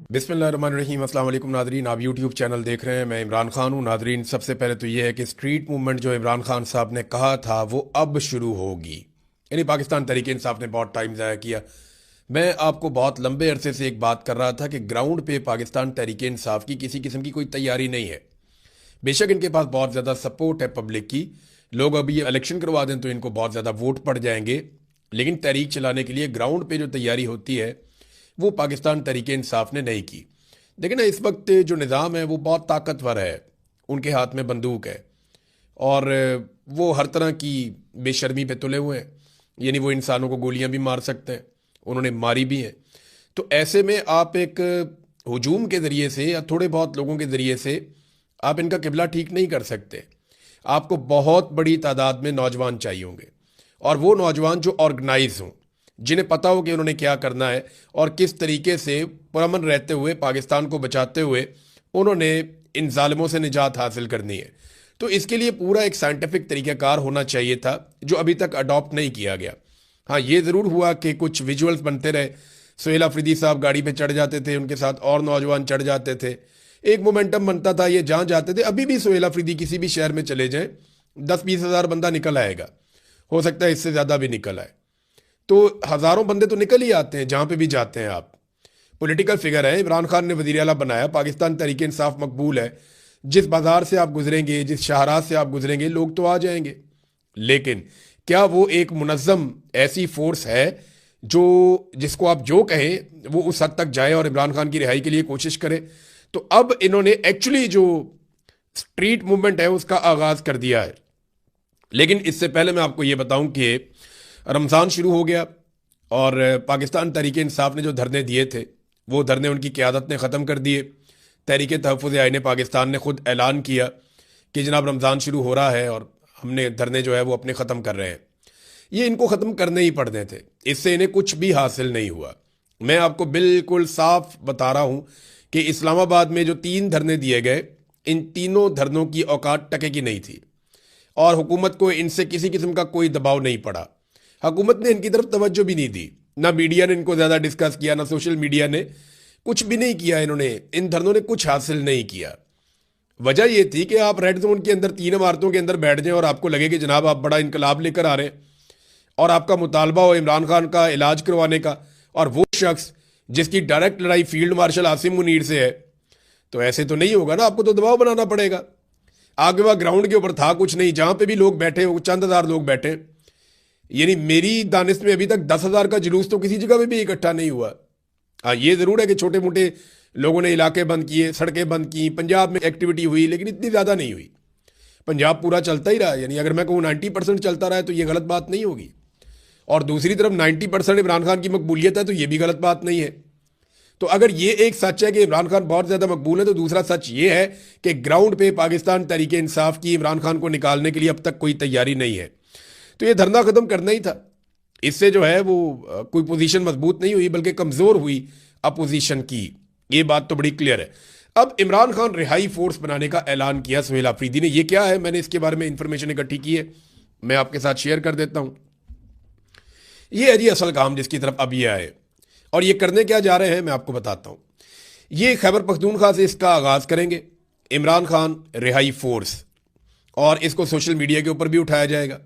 बिस्मिल्लाहिर्रहमानिर्रहीम। अस्सलाम वालेकुम नादरीन, आप यूट्यूब चैनल देख रहे हैं। मैं इमरान खान हूँ। नादरीन, सबसे पहले तो ये है कि स्ट्रीट मूवमेंट जो इमरान खान साहब ने कहा था वो अब शुरू होगी। यानी पाकिस्तान तहरीक इंसाफ ने बहुत टाइम ज़ाया किया। मैं आपको बहुत लंबे अरसे से एक बात कर रहा था कि ग्राउंड पे पाकिस्तान तहरीक इंसाफ की किसी किस्म की कोई तैयारी नहीं है। बेशक इनके पास बहुत ज़्यादा सपोर्ट है पब्लिक की, लोग अभी इलेक्शन करवा दें तो इनको बहुत ज़्यादा वोट पड़ जाएंगे, लेकिन तहरीक चलाने के लिए ग्राउंड पे जो तैयारी होती है वो पाकिस्तान तहरीक इंसाफ ने नहीं की। देखिए ना, इस वक्त जो निज़ाम है वो बहुत ताकतवर है, उनके हाथ में बंदूक है और वो हर तरह की बेशर्मी पे तुले हुए हैं। यानी वो इंसानों को गोलियां भी मार सकते हैं, उन्होंने मारी भी हैं। तो ऐसे में आप एक हुजूम के ज़रिए से या थोड़े बहुत लोगों के ज़रिए से आप इनका किबला ठीक नहीं कर सकते। आपको बहुत बड़ी तादाद में नौजवान चाहिए होंगे, और वो नौजवान जो ऑर्गेनाइज हों, जिन्हें पता हो कि उन्होंने क्या करना है और किस तरीके से पुरअमन रहते हुए पाकिस्तान को बचाते हुए उन्होंने इन जालिमों से निजात हासिल करनी है। तो इसके लिए पूरा एक साइंटिफिक तरीक़ाकार होना चाहिए था, जो अभी तक अडॉप्ट नहीं किया गया। हाँ, ये ज़रूर हुआ कि कुछ विजुअल्स बनते रहे। सुहेल अफरीदी साहब गाड़ी पे चढ़ जाते थे, उनके साथ और नौजवान चढ़ जाते थे, एक मोमेंटम बनता था, ये जहाँ जाते थे। अभी भी सुहेल अफरीदी किसी भी शहर में चले जाएं, 10-20 हज़ार बंदा निकल आएगा, हो सकता है इससे ज़्यादा भी निकल आए। तो हज़ारों बंदे तो निकल ही आते हैं जहाँ पे भी जाते हैं आप। पॉलिटिकल फिगर है, इमरान खान ने वज़ीर आला बनाया, पाकिस्तान तहरीक इंसाफ मकबूल है। जिस बाजार से आप गुजरेंगे, जिस शाहराह से आप गुजरेंगे, लोग तो आ जाएंगे। लेकिन क्या वो एक मुनज़्ज़म ऐसी फोर्स है जो जिसको आप जो कहें वो उस हद तक जाए और इमरान खान की रिहाई के लिए कोशिश करे? तो अब इन्होंने एक्चुअली जो स्ट्रीट मूवमेंट है उसका आगाज़ कर दिया है। लेकिन इससे पहले मैं आपको ये बताऊं कि रमज़ान शुरू हो गया और पाकिस्तान तहरीक इंसाफ ने जो धरने दिए थे वो धरने उनकी क़यादत ने ख़त्म कर दिए। तहरीक तहफ़्फ़ुज़ आईन पाकिस्तान ने खुद ऐलान किया कि जनाब रमज़ान शुरू हो रहा है और हमने धरने जो है वो अपने ख़त्म कर रहे हैं। ये इनको ख़त्म करने ही पड़ने थे, इससे इन्हें कुछ भी हासिल नहीं हुआ। मैं आपको बिल्कुल साफ बता रहा हूँ कि इस्लामाबाद में जो 3 धरने दिए गए, इन तीनों धरनों की औकात टके की नहीं थी और हुकूमत को इनसे किसी किस्म का कोई दबाव नहीं पड़ा। हुकूमत ने इनकी तरफ तवज्जो भी नहीं दी, ना मीडिया ने इनको ज़्यादा डिस्कस किया, ना सोशल मीडिया ने, कुछ भी नहीं किया। इन्होंने, इन धरनों ने कुछ हासिल नहीं किया। वजह यह थी कि आप रेड जोन के अंदर 3 इमारतों के अंदर बैठ जाएं और आपको लगे कि जनाब आप बड़ा इनकलाब लेकर आ रहे हैं और आपका मुतालबा हो इमरान खान का इलाज करवाने का, और वो शख्स जिसकी डायरेक्ट लड़ाई फील्ड मार्शल आसिम मुनीर से है। तो ऐसे तो नहीं होगा ना, आपको तो दबाव बनाना पड़ेगा। आगे वह ग्राउंड के ऊपर था कुछ नहीं, जहां पे भी लोग बैठे वो चंद हज़ार लोग बैठे। यानी मेरी दानिश में अभी तक 10,000 का जुलूस तो किसी जगह पे भी इकट्ठा नहीं हुआ। हाँ, ये ज़रूर है कि छोटे मोटे लोगों ने इलाके बंद किए, सड़कें बंद की, पंजाब में एक्टिविटी हुई, लेकिन इतनी ज़्यादा नहीं हुई। पंजाब पूरा चलता ही रहा। यानी अगर मैं कहूँ 90% चलता रहा है तो ये गलत बात नहीं होगी, और दूसरी तरफ 90% इमरान खान की मकबूलियत है तो ये भी गलत बात नहीं है। तो अगर ये एक सच है कि इमरान खान बहुत ज़्यादा मकबूल है, तो दूसरा सच ये है कि ग्राउंड पे पाकिस्तान तहरीक इंसाफ की इमरान खान को निकालने के लिए अब तक कोई तैयारी नहीं है। तो ये धरना ख़त्म करना ही था। इससे जो है वो कोई पोजीशन मजबूत नहीं हुई बल्कि कमज़ोर हुई अपोजिशन की। ये बात तो बड़ी क्लियर है। अब इमरान खान रिहाई फोर्स बनाने का ऐलान किया सुहेल अफरीदी ने। ये क्या है, मैंने इसके बारे में इंफॉर्मेशन इकट्ठी की है, मैं आपके साथ शेयर कर देता हूँ। ये है जी असल काम जिसकी तरफ अब ये आए, और ये करने क्या जा रहे हैं मैं आपको बताता हूँ। ये खैबर पख्तूनख्वा से इसका आगाज़ करेंगे, इमरान खान रिहाई फोर्स, और इसको सोशल मीडिया के ऊपर भी उठाया जाएगा,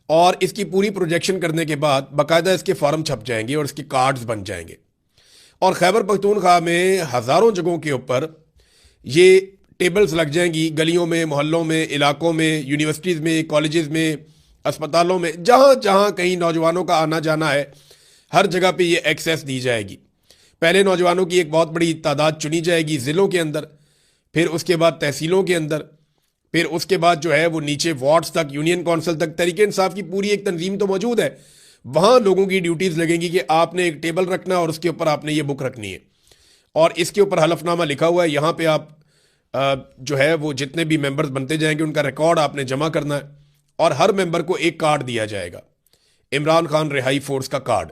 और इसकी पूरी प्रोजेक्शन करने के बाद बाकायदा इसके फॉर्म छप जाएंगे और इसके कार्ड्स बन जाएंगे, और खैबर पख्तूनख्वा में हज़ारों जगहों के ऊपर ये टेबल्स लग जाएंगी, गलियों में, मोहल्लों में, इलाकों में, यूनिवर्सिटीज़ में, कॉलेजेस में, अस्पतालों में, जहाँ जहाँ कहीं नौजवानों का आना जाना है, हर जगह पे ये एक्सेस दी जाएगी। पहले नौजवानों की एक बहुत बड़ी तादाद चुनी जाएगी ज़िलों के अंदर, फिर उसके बाद तहसीलों के अंदर, फिर उसके बाद जो है वो नीचे वार्ड्स तक, यूनियन काउंसिल तक। तहरीक इंसाफ की पूरी एक तंजीम तो मौजूद है, वहाँ लोगों की ड्यूटीज़ लगेंगी कि आपने एक टेबल रखना है और उसके ऊपर आपने ये बुक रखनी है, और इसके ऊपर हलफनामा लिखा हुआ है। यहाँ पे आप जो है वो जितने भी मेंबर्स बनते जाएंगे उनका रिकॉर्ड आपने जमा करना है, और हर मेंबर को एक कार्ड दिया जाएगा, इमरान खान रिहाई फोर्स का कार्ड।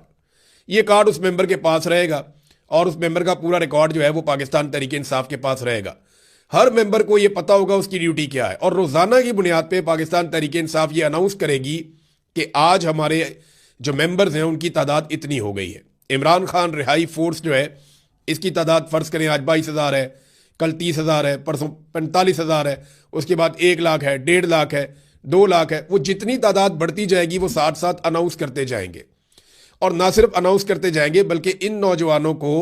ये कार्ड उस मेंबर के पास रहेगा, और उस मेंबर का पूरा रिकॉर्ड जो है वो पाकिस्तान तहरीक इंसाफ के पास रहेगा। हर मेंबर को ये पता होगा उसकी ड्यूटी क्या है, और रोज़ाना की बुनियाद पे पाकिस्तान तहरीक इंसाफ ये अनाउंस करेगी कि आज हमारे जो मेंबर्स हैं उनकी तादाद इतनी हो गई है। इमरान खान रिहाई फोर्स जो है इसकी तादाद फर्ज करें आज 22,000 है, कल 30,000 है, परसों 45,000 है, उसके बाद 1 लाख है, 1.5 लाख है, 2 लाख है। वो जितनी तादाद बढ़ती जाएगी वो साथ साथ अनाउंस करते जाएंगे, और ना सिर्फ अनाउंस करते जाएंगे बल्कि इन नौजवानों को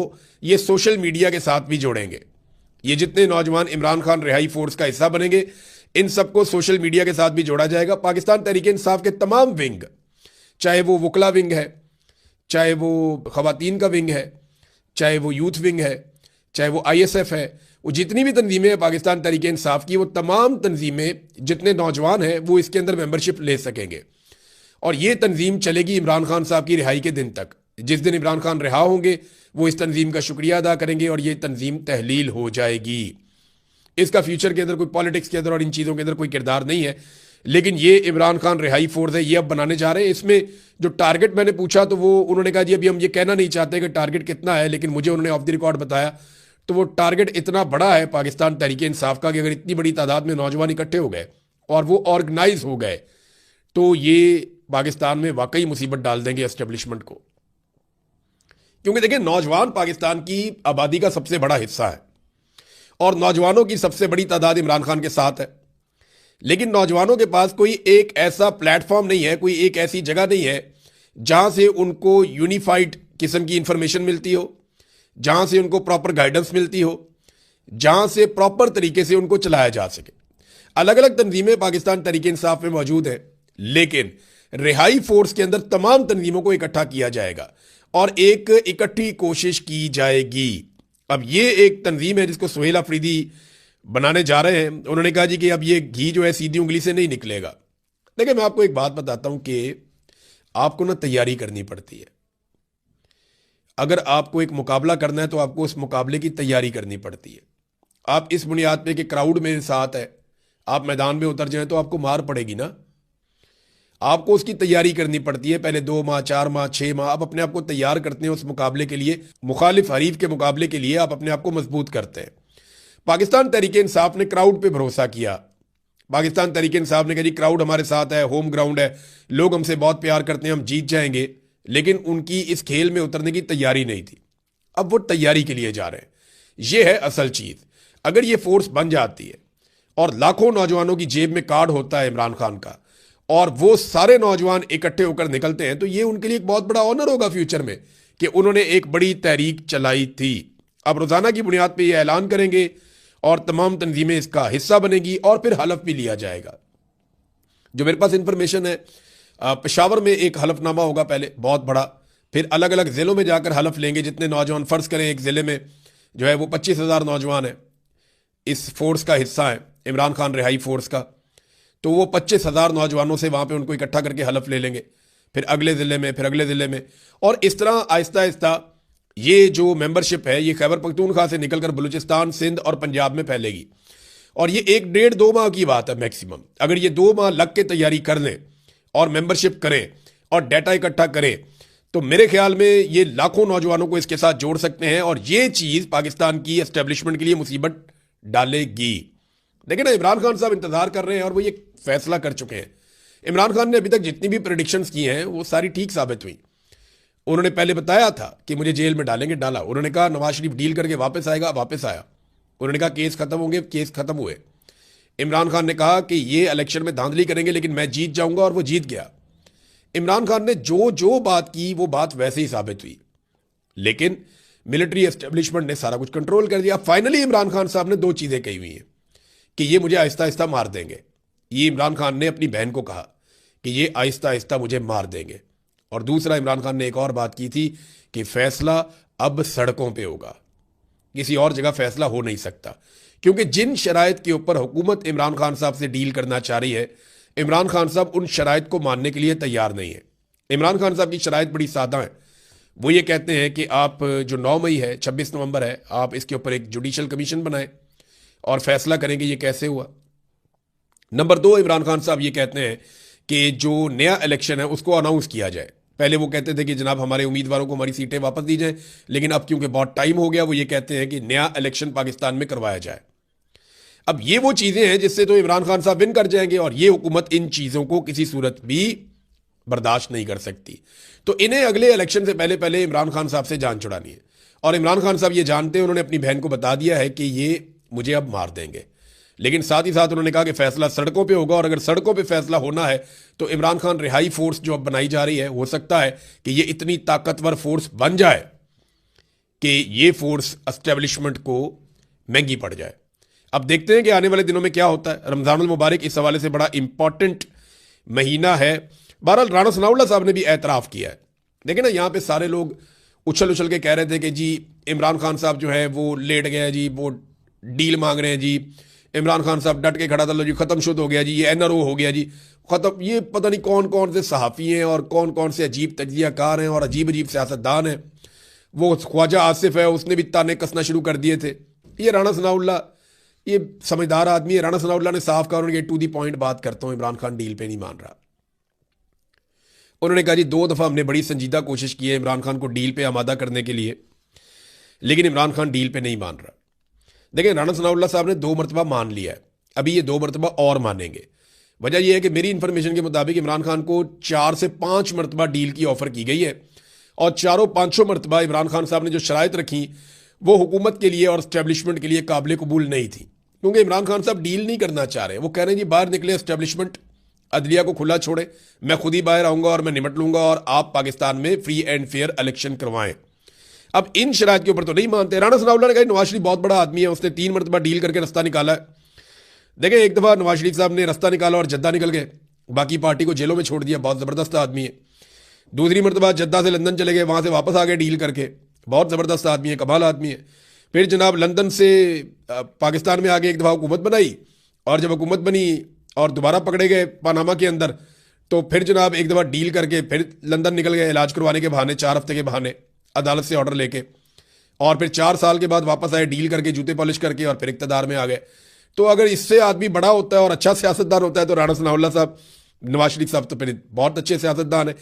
ये सोशल मीडिया के साथ भी जोड़ेंगे। ये जितने नौजवान इमरान खान रिहाई फोर्स का हिस्सा बनेंगे, इन सबको सोशल मीडिया के साथ भी जोड़ा जाएगा। पाकिस्तान तहरीक इंसाफ के तमाम विंग, चाहे वो वकला विंग है, चाहे वो खवातीन का विंग है, चाहे वो यूथ विंग है, चाहे वो ISF है, वो जितनी भी तंजीमें हैं पाकिस्तान तहरीक इंसाफ की, वो तमाम तंजीमें जितने नौजवान हैं वो इसके अंदर मेंबरशिप ले सकेंगे। और ये तंजीम चलेगी इमरान खान साहब की रिहाई के दिन तक। जिस दिन इमरान खान रिहा होंगे वो इस तंजीम का शुक्रिया अदा करेंगे और ये तंजीम तहलील हो जाएगी। इसका फ्यूचर के अंदर कोई पॉलिटिक्स के अंदर और इन चीज़ों के अंदर कोई किरदार नहीं है, लेकिन ये इमरान खान रिहाई फोर्स है, ये अब बनाने जा रहे हैं। इसमें जो टारगेट मैंने पूछा तो वो उन्होंने कहा जी अभी हम ये कहना नहीं चाहते कि टारगेट कितना है, लेकिन मुझे उन्होंने ऑफ द रिकॉर्ड बताया तो वो टारगेट इतना बड़ा है पाकिस्तान तहरीक इंसाफ का कि अगर इतनी बड़ी तादाद में नौजवान इकट्ठे हो गए और वो ऑर्गेनाइज हो गए तो ये पाकिस्तान में वाकई मुसीबत डाल देंगे एस्टेब्लिशमेंट को। क्योंकि देखिए, नौजवान पाकिस्तान की आबादी का सबसे बड़ा हिस्सा है और नौजवानों की सबसे बड़ी तादाद इमरान खान के साथ है, लेकिन नौजवानों के पास कोई एक ऐसा प्लेटफॉर्म नहीं है, कोई एक ऐसी जगह नहीं है जहां से उनको यूनिफाइड किस्म की इंफॉर्मेशन मिलती हो, जहां से उनको प्रॉपर गाइडेंस मिलती हो, जहां से प्रॉपर तरीके से उनको चलाया जा सके। अलग अलग तंजीमें पाकिस्तान तहरीक इंसाफ में मौजूद हैं, लेकिन रिहाई फोर्स के अंदर तमाम तंजीमों को इकट्ठा किया जाएगा और एक इकट्ठी कोशिश की जाएगी। अब ये एक तंजीम है जिसको सुहेल अफरीदी बनाने जा रहे हैं। उन्होंने कहा जी कि अब ये घी जो है सीधी उंगली से नहीं निकलेगा। देखिए, मैं आपको एक बात बताता हूं कि आपको ना तैयारी करनी पड़ती है। अगर आपको एक मुकाबला करना है तो आपको उस मुकाबले की तैयारी करनी पड़ती है। आप इस बुनियाद पे कि क्राउड मेरे साथ है, आप मैदान में उतर जाएं तो आपको मार पड़ेगी ना। आपको उसकी तैयारी करनी पड़ती है। पहले 2 माह, 4 माह, 6 माह आप अपने आप को तैयार करते हैं उस मुकाबले के लिए, मुखालिफ हरीफ के मुकाबले के लिए आप अपने आप को मजबूत करते हैं। पाकिस्तान तहरीक इंसाफ ने क्राउड पे भरोसा किया। पाकिस्तान तहरीक इंसाफ ने कहा जी क्राउड हमारे साथ है, होम ग्राउंड है, लोग हमसे बहुत प्यार करते हैं, हम जीत जाएंगे। लेकिन उनकी इस खेल में उतरने की तैयारी नहीं थी। अब वो तैयारी के लिए जा रहे हैं। ये है असल चीज। अगर ये फोर्स बन जाती है और लाखों नौजवानों की जेब में कार्ड होता है इमरान खान का और वो सारे नौजवान इकट्ठे होकर निकलते हैं, तो ये उनके लिए एक बहुत बड़ा ऑनर होगा फ्यूचर में कि उन्होंने एक बड़ी तहरीक चलाई थी। अब रोजाना की बुनियाद पर यह ऐलान करेंगे और तमाम तंजीमें इसका हिस्सा बनेगी और फिर हलफ भी लिया जाएगा। जो मेरे पास इंफॉर्मेशन है, पेशावर में एक हलफनामा होगा पहले बहुत बड़ा, फिर अलग अलग जिलों में जाकर हलफ लेंगे जितने नौजवान। फर्ज करें एक जिले में जो है वो 25,000 नौजवान है, इस फोर्स का हिस्सा है इमरान खान रिहाई फोर्स का, तो वो 25,000 नौजवानों से वहां पे उनको इकट्ठा करके हलफ ले लेंगे। फिर अगले जिले में, फिर अगले जिले में, और इस तरह आहिस्ता आहिस्ता ये जो मेंबरशिप है ये खैबर पख्तूनख्वा से निकलकर बलूचिस्तान, सिंध और पंजाब में फैलेगी। और ये 1-1.5-2 माह की बात है मैक्सिमम। अगर ये 2 माह लग के तैयारी कर लें और मेंबरशिप करें और डाटा इकट्ठा करें तो मेरे ख्याल में ये लाखों नौजवानों को इसके साथ जोड़ सकते हैं और ये चीज पाकिस्तान की एस्टेब्लिशमेंट के लिए मुसीबत डालेगी। देखिए ना, इमरान खान साहब इंतजार कर रहे हैं और वो ये फैसला कर चुके हैं। इमरान खान ने अभी तक जितनी भी प्रेडिक्शंस की हैं वो सारी ठीक साबित हुई। उन्होंने पहले बताया था कि मुझे जेल में डालेंगे, डाला। उन्होंने कहा नवाज शरीफ डील करके वापस आएगा, वापस आया। उन्होंने कहा केस खत्म होंगे, केस खत्म हुए। इमरान खान ने कहा कि ये इलेक्शन में धांधली करेंगे लेकिन मैं जीत जाऊंगा, और वो जीत गया। इमरान खान ने जो जो बात की वो बात वैसे ही साबित हुई, लेकिन मिलिट्री एस्टेब्लिशमेंट ने सारा कुछ कंट्रोल कर दिया। फाइनली इमरान खान साहब ने 2 चीजें कही हुई हैं कि ये मुझे आहिस्ता आहिस्ता मार देंगे। ये इमरान खान ने अपनी बहन को कहा कि ये आहिस्ता आहिस्ता मुझे मार देंगे। और दूसरा, इमरान खान ने एक और बात की थी कि फैसला अब सड़कों पे होगा, किसी और जगह फैसला हो नहीं सकता। क्योंकि जिन शराइत के ऊपर हुकूमत इमरान खान साहब से डील करना चाह रही है, इमरान खान साहब उन शराइत को मानने के लिए तैयार नहीं है। इमरान खान साहब की शराइत बड़ी सादा है। वो ये कहते हैं कि आप जो 9 मई है, 26 नवंबर है, आप इसके ऊपर एक जुडिशल कमीशन बनाएं और फैसला करेंगे ये कैसे हुआ। नंबर 2, इमरान खान साहब ये कहते हैं कि जो नया इलेक्शन है उसको अनाउंस किया जाए। पहले वो कहते थे कि जनाब हमारे उम्मीदवारों को हमारी सीटें वापस दी जाएं, लेकिन अब क्योंकि बहुत टाइम हो गया वो ये कहते हैं कि नया इलेक्शन पाकिस्तान में करवाया जाए। अब ये वो चीजें हैं जिससे तो इमरान खान साहब विन कर जाएंगे और ये हुकूमत इन चीजों को किसी सूरत भी बर्दाश्त नहीं कर सकती। तो इन्हें अगले इलेक्शन से पहले पहले इमरान खान साहब से जान छुड़ानी है। और इमरान खान साहब ये जानते हैं, उन्होंने अपनी बहन को बता दिया है कि ये मुझे अब मार देंगे। लेकिन साथ ही साथ उन्होंने कहा कि फैसला सड़कों पे होगा, और अगर सड़कों पे फैसला होना है तो इमरान खान रिहाई फोर्स जो अब बनाई जा रही है, हो सकता है कि ये इतनी ताकतवर फोर्स बन जाए कि ये फोर्स एस्टेब्लिशमेंट को महंगी पड़ जाए। अब देखते हैं कि आने वाले दिनों में क्या होता है। रमजानुल मुबारक इस हवाले से बड़ा इंपॉर्टेंट महीना है। बहरहाल राणा सनाउल्लाह साहब ने भी एतराफ़ किया है। देखिए ना, यहाँ पे सारे लोग उछल उछल के कह रहे थे कि जी इमरान खान साहब जो है वो लेट गए जी, वो डील मांग रहे हैं जी, इमरान खान साहब डट के खड़ा था, लो जी खत्म शुद्ध हो गया जी, ये एनआरओ हो गया जी खत्म। ये पता नहीं कौन कौन से सहाफ़ी हैं और कौन कौन से अजीब तज्जियाकार हैं और अजीब अजीब सियासतदान हैं। वो ख्वाजा आसिफ है, उसने भी ताने कसना शुरू कर दिए थे। ये राणा सनाउल्लाह ये समझदार आदमी है। राणा सनाउल्लाह ने साफ कहा, उन्होंने टू दी पॉइंट बात करता हूं, इमरान खान डील पे नहीं मान रहा। उन्होंने कहा जी 2 दफ़ा हमने बड़ी संजीदा कोशिश की है इमरान खान को डील पे आमादा करने के लिए, लेकिन इमरान खान डील पे नहीं मान रहा। देखिए, राणा सनाउल्लाह साहब ने 2 मरतबा मान लिया है, अभी ये 2 मरतबा और मानेंगे। वजह यह है कि मेरी इंफॉर्मेशन के मुताबिक इमरान खान को 4 से 5 मरतबा डील की ऑफर की गई है, और चारों पांचों मरतबा इमरान खान साहब ने जो शराइत रखी वो हुकूमत के लिए और एस्टेब्लिशमेंट के लिए काबिल कबूल नहीं थी। क्योंकि इमरान खान साहब डील नहीं करना चाह रहे। वो कह रहे हैं जी बाहर निकले एस्टेब्लिशमेंट, अदलिया को खुला छोड़े, मैं खुद ही बाहर आऊंगा और मैं निपट लूंगा, और आप पाकिस्तान में फ्री एंड फेयर इलेक्शन करवाएं। अब इन शराइत के ऊपर तो नहीं मानते। राणा सनाउल्लाह ने कहा नवाज शरीफ बहुत बड़ा आदमी है, उसने 3 मरतबा डील करके रास्ता निकाला है। देखिए, एक दफ़ा नवाज शरीफ साहब ने रास्ता निकाला और जद्दा निकल गए, बाकी पार्टी को जेलों में छोड़ दिया, बहुत ज़बरदस्त आदमी है। दूसरी मरतबा जद्दा से लंदन चले गए, वहाँ से वापस आ गए डील करके, बहुत ज़बरदस्त आदमी है, कमाल आदमी है। फिर जनाब लंदन से पाकिस्तान में आगे एक दफ़ा हुकूमत बनाई, और जब हुकूमत बनी और दोबारा पकड़े गए पनामा के अंदर, तो फिर जनाब एक दफ़ा डील करके फिर लंदन निकल गए इलाज करवाने के बहाने, 4 हफ्ते के बहाने अदालत से ऑर्डर लेके, और फिर 4 साल के बाद वापस आए डील करके, जूते पॉलिश करके, और फिर इक़्तिदार में आ गए। तो अगर इससे आदमी बड़ा होता है और अच्छा सियासतदान होता है तो राणा सनाउल्लाह साहब, नवाज शरीफ साहब तो फिर बहुत अच्छे सियासतदान है,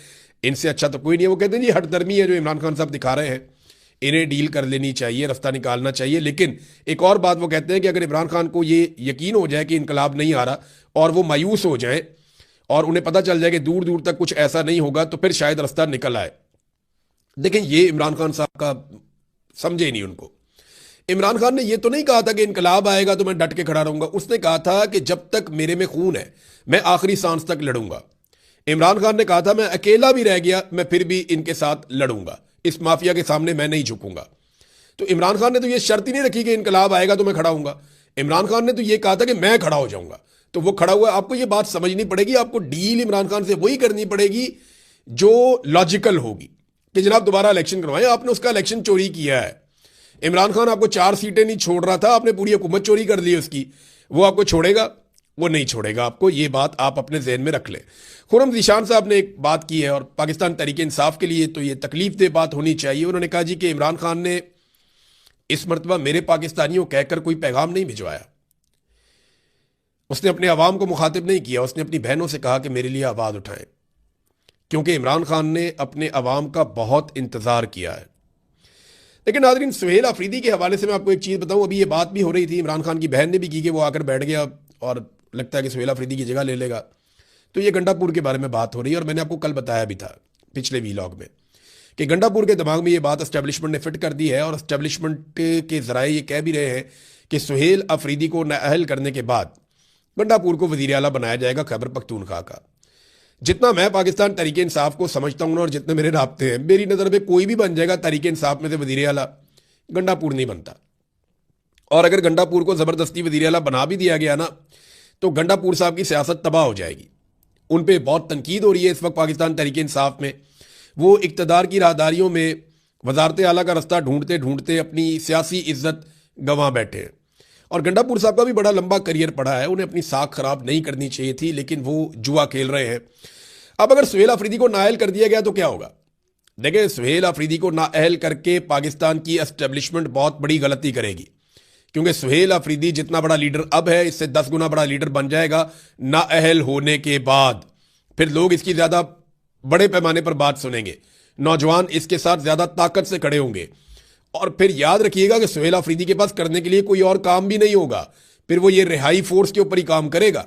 इनसे अच्छा तो कोई नहीं है। वो कहते हैं जी हठधर्मी है जो इमरान खान साहब दिखा रहे हैं, इन्हें डील कर लेनी चाहिए, रास्ता निकालना चाहिए। लेकिन एक और बात वो कहते हैं कि अगर इमरान खान को ये यकीन हो जाए कि इनकलाब नहीं आ रहा और वो मायूस हो जाए और उन्हें पता चल जाए कि दूर दूर तक कुछ ऐसा नहीं होगा, तो फिर शायद रास्ता निकल आए। देखें, ये इमरान खान साहब का समझे नहीं उनको। इमरान खान ने ये तो नहीं कहा था कि इनकलाब आएगा तो मैं डट के खड़ा रहूंगा। उसने कहा था कि जब तक मेरे में खून है मैं आखिरी सांस तक लड़ूंगा। इमरान खान ने कहा था मैं अकेला भी रह गया मैं फिर भी इनके साथ लड़ूंगा, इस माफिया के सामने मैं नहीं झुकूंगा। तो इमरान खान ने तो ये शर्त ही नहीं रखी कि इनकलाब आएगा तो मैं खड़ा हूंगा। इमरान खान ने तो ये कहा था कि मैं खड़ा हो जाऊंगा, तो वो खड़ा हुआ। आपको ये बात समझनी पड़ेगी, आपको डील इमरान खान से वही करनी पड़ेगी जो लॉजिकल होगी कि जनाब दोबारा इलेक्शन करवाएं। आपने उसका इलेक्शन चोरी किया है। इमरान खान आपको 4 सीटें नहीं छोड़ रहा था, आपने पूरी हुकूमत चोरी कर ली उसकी। वो आपको छोड़ेगा? वो नहीं छोड़ेगा आपको। ये बात आप अपने जहन में रख लें। खुर्रम ज़ीशान साहब ने एक बात की है, और पाकिस्तान तहरीक इंसाफ के लिए तो ये तकलीफ बात होनी चाहिए। उन्होंने कहा जी कि इमरान खान ने इस मरतबा मेरे पाकिस्तानियों कहकर कोई पैगाम नहीं भिजवाया। उसने अपने अवाम को मुखातिब नहीं किया, उसने अपनी बहनों से कहा कि मेरे लिए आवाज़ उठाएं, क्योंकि इमरान खान ने अपने अवाम का बहुत इंतज़ार किया है। लेकिन नाज़रीन, सुहेल अफरीदी के हवाले से मैं आपको एक चीज़ बताऊं। अभी ये बात भी हो रही थी, इमरान खान की बहन ने भी की कि वो आकर बैठ गया और लगता है कि सुहेल अफरीदी की जगह ले लेगा। तो ये गंडापुर के बारे में बात हो रही है, और मैंने आपको कल बताया भी था पिछले वीलॉग में कि गंडापुर के दिमाग में ये बात एस्टेब्लिशमेंट ने फिट कर दी है, और एस्टेब्लिशमेंट के ज़राए ये कह भी रहे हैं कि सुहेल अफरीदी को नाअहल करने के बाद गंडापुर को वज़ीर आला बनाया जाएगा खैबर पख्तूनख्वा का। जितना मैं पाकिस्तान तहरीक इंसाफ को समझता हूँ और जितने मेरे राब्ते हैं, मेरी नज़र में कोई भी बन जाएगा तहरीक इंसाफ में से वज़ीर आला, गंडापुर नहीं बनता। और अगर गंडापुर को ज़बरदस्ती वज़ीर आला बना भी दिया गया ना, तो गंडापुर साहब की सियासत तबाह हो जाएगी। उन पर बहुत तनकीद हो रही है इस वक्त पाकिस्तान तहरीक इंसाफ में। वो इक़्तिदार की राहदारियों में वज़ारत आला का रास्ता ढूंढते ढूंढते अपनी सियासी इज्जत गंवा बैठे हैं। और गंडापुर साहब का भी बड़ा लंबा करियर पड़ा है, उन्हें अपनी साख खराब नहीं करनी चाहिए थी, लेकिन वो जुआ खेल रहे हैं। अब अगर सुहेल अफरीदी को नाअहल कर दिया गया तो क्या होगा? देखिए, सुहेल अफरीदी को नाअहल करके पाकिस्तान की एस्टेब्लिशमेंट बहुत बड़ी गलती करेगी, क्योंकि सुहेल अफरीदी जितना बड़ा लीडर अब है, इससे 10 गुना बड़ा लीडर बन जाएगा नाअहल होने के बाद। फिर लोग इसकी ज़्यादा बड़े पैमाने पर बात सुनेंगे, नौजवान इसके साथ ज़्यादा ताकत से खड़े होंगे। और फिर याद रखिएगा कि सुहेल अफरीदी के पास करने के लिए कोई और काम भी नहीं होगा, फिर वो ये रिहाई फोर्स के ऊपर ही काम करेगा।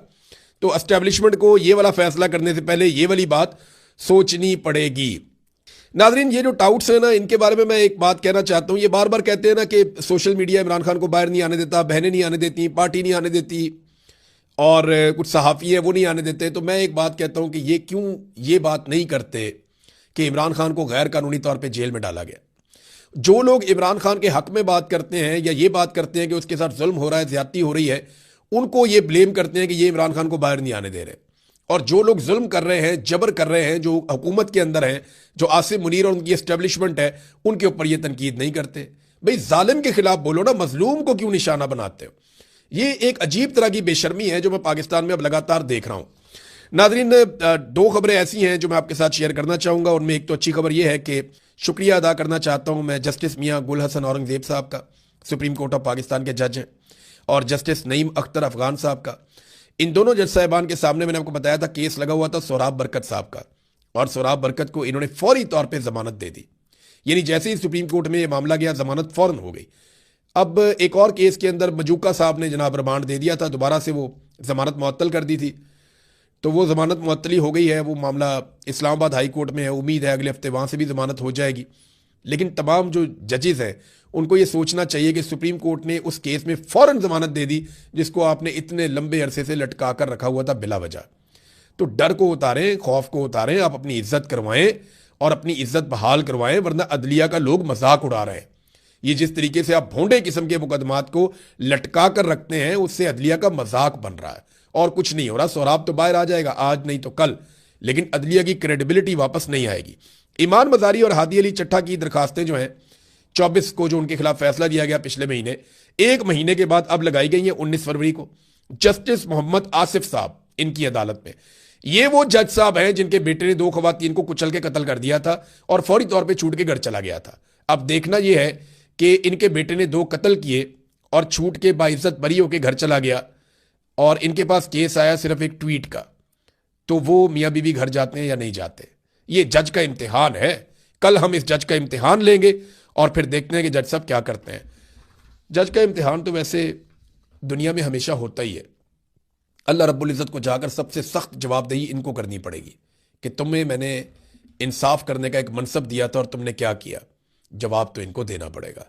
तो एस्टेब्लिशमेंट को ये वाला फैसला करने से पहले ये वाली बात सोचनी पड़ेगी। नाजरीन, ये जो टाउट्स हैं ना, इनके बारे में मैं एक बात कहना चाहता हूँ। ये बार बार कहते हैं ना कि सोशल मीडिया इमरान खान को बाहर नहीं आने देता, बहनें नहीं आने देती, पार्टी नहीं आने देती, और कुछ सहाफ़ी है वो नहीं आने देते। तो मैं एक बात कहता हूँ कि ये क्यों ये बात नहीं करते कि इमरान खान को गैर कानूनी तौर पे जेल में डाला गया। जो लोग इमरान खान के हक में बात करते हैं या ये बात करते हैं कि उसके साथ जुल्म हो रहा है, ज्यादती हो रही है, उनको ये ब्लेम करते हैं कि ये इमरान खान को बाहर नहीं आने दे रहे। और जो लोग जुल्म कर रहे हैं, जबर कर रहे हैं, जो हुकूमत के अंदर हैं, जो आसिफ मुनीर और उनकी एस्टेब्लिशमेंट है, उनके ऊपर ये तनकीद नहीं करते। भाई जालिम के खिलाफ बोलो ना, मजलूम को क्यों निशाना बनाते हो? ये एक अजीब तरह की बेशर्मी है जो मैं पाकिस्तान में अब लगातार देख रहा हूं। नाजरीन, दो खबरें ऐसी हैं जो मैं आपके साथ शेयर करना चाहूंगा। उनमें एक तो अच्छी खबर यह है कि शुक्रिया अदा करना चाहता हूं मैं जस्टिस मियां गुल हसन औरंगजेब साहब का, सुप्रीम कोर्ट ऑफ पाकिस्तान के जज हैं, और जस्टिस नईम अख्तर अफगान साहब का। इन दोनों जज साहिबान के सामने मैंने आपको बताया था केस लगा हुआ था सोहराब बरकत साहब का, और सोहराब बरकत को इन्होंने फौरी तौर पर जमानत दे दी। यानी जैसे ही सुप्रीम कोर्ट में यह मामला गया, जमानत फौरन हो गई। अब एक और केस के अंदर मजूका साहब ने जनाब रिमांड दे दिया था, दोबारा से वो जमानत मुअत्तल कर दी थी, तो वो जमानत मुअत्तली हो गई है। वो मामला इस्लामाबाद हाई कोर्ट में है, उम्मीद है अगले हफ्ते वहाँ से भी जमानत हो जाएगी। लेकिन तमाम जो जजेस हैं उनको ये सोचना चाहिए कि सुप्रीम कोर्ट ने उस केस में फ़ौरन जमानत दे दी जिसको आपने इतने लंबे अरसे से लटका कर रखा हुआ था बिला वजह। तो डर को उतारें, खौफ को उतारें, आप अपनी इज्जत करवाएं और अपनी इज्जत बहाल करवाएं, वरना अदलिया का लोग मजाक उड़ा रहे हैं। ये जिस तरीके से आप भोंडे किस्म के मुकदमात को लटका कर रखते हैं, उससे अदलिया का मजाक बन रहा है और कुछ नहीं हो रहा। सोहराब तो बाहर आ जाएगा आज नहीं तो कल, लेकिन अदलिया की क्रेडिबिलिटी वापस नहीं आएगी। ईमान मजारी और हादी अली चट्टा की दरखास्तें जो हैं 24 को, जो उनके खिलाफ फैसला दिया गया पिछले महीने, एक महीने के बाद अब लगाई गई है 19 फरवरी को। जस्टिस मोहम्मद आसिफ साहब इनकी अदालत में, ये वो जज साहब हैं जिनके बेटे ने 2 खवातीन को कुचल के कत्ल कर दिया था और फौरी तौर पर छूट के घर चला गया था। अब देखना यह है कि इनके बेटे ने 2 कत्ल किए और छूट के बाइज्जत बरी होकर घर चला गया, और इनके पास केस आया सिर्फ एक ट्वीट का, तो वो मियाँ बीवी घर जाते हैं या नहीं जाते? ये जज का इम्तिहान है। कल हम इस जज का इम्तिहान लेंगे और फिर देखते हैं कि जज साहब क्या करते हैं। जज का इम्तिहान तो वैसे दुनिया में हमेशा होता ही है। अल्लाह रब्बुल इज़्ज़त को जाकर सबसे सख्त जवाबदेही इनको करनी पड़ेगी कि तुम्हें मैंने इंसाफ करने का एक मनसब दिया था और तुमने क्या किया। जवाब तो इनको देना पड़ेगा।